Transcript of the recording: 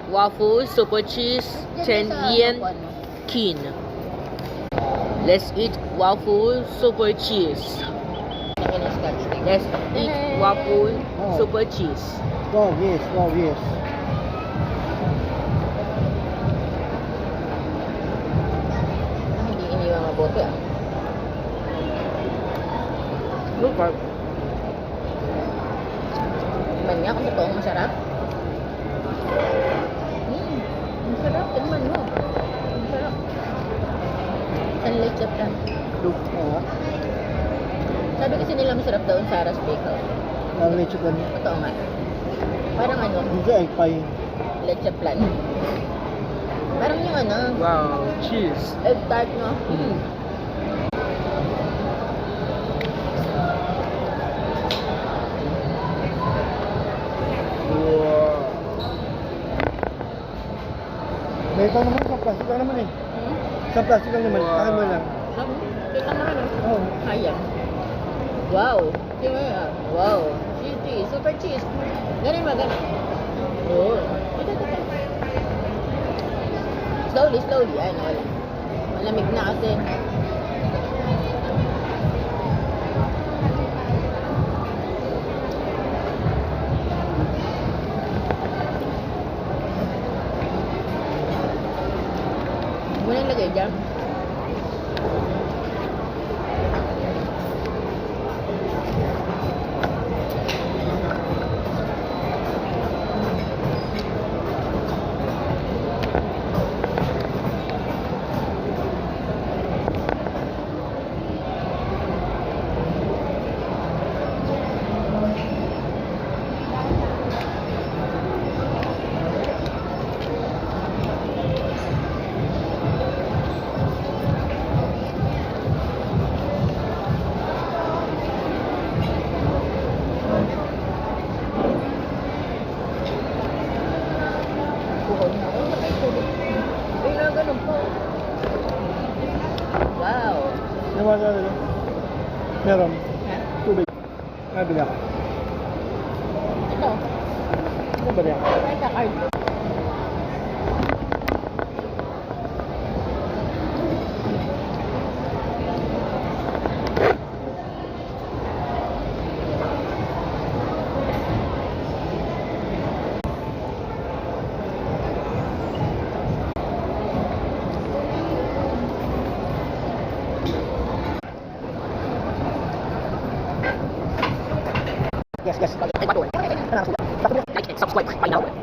waffle, super cheese, 10 yen, kin. Let's eat waffle, super cheese. Let's eat waffle, super cheese. Wow, yes, wow, yes. Hindi iniwan mabuti ah. Look at Tikman niya kung totoong masarap. Masarap. Tikman mo. Masarap. San leche plan. look. Oo. Sabi kasi nila masarap daw ang Sarah's Bakehouse. Ang leche plan niya. Totoo nga. Parang ano, Hindi ay pie. leche plan. Parang yung ano, Wow, cheese. egg tart, no? Mm. Wow. May ito naman sa plastic lang naman eh. Hmm? Sa plastic lang naman. Wow. Kaya mo lang. Tingnan naman, oh. Oo. Sayang. Wow. Tingnan mo yan. Wow. Cheese. Super cheese. Ganun ba? Ganun. Oh. Ito. Slowly. Ay, wala. Malamig na kasi. Muna lagay dyan. Buhol na. Oh, bakit tulog? Ay, na ganun po. Wow. Nawala na lang. Meron. Ha? Tubig. Nabili ako. Ito. Nabili ako. Ay, ka-card. Yes. Like and subscribe right now.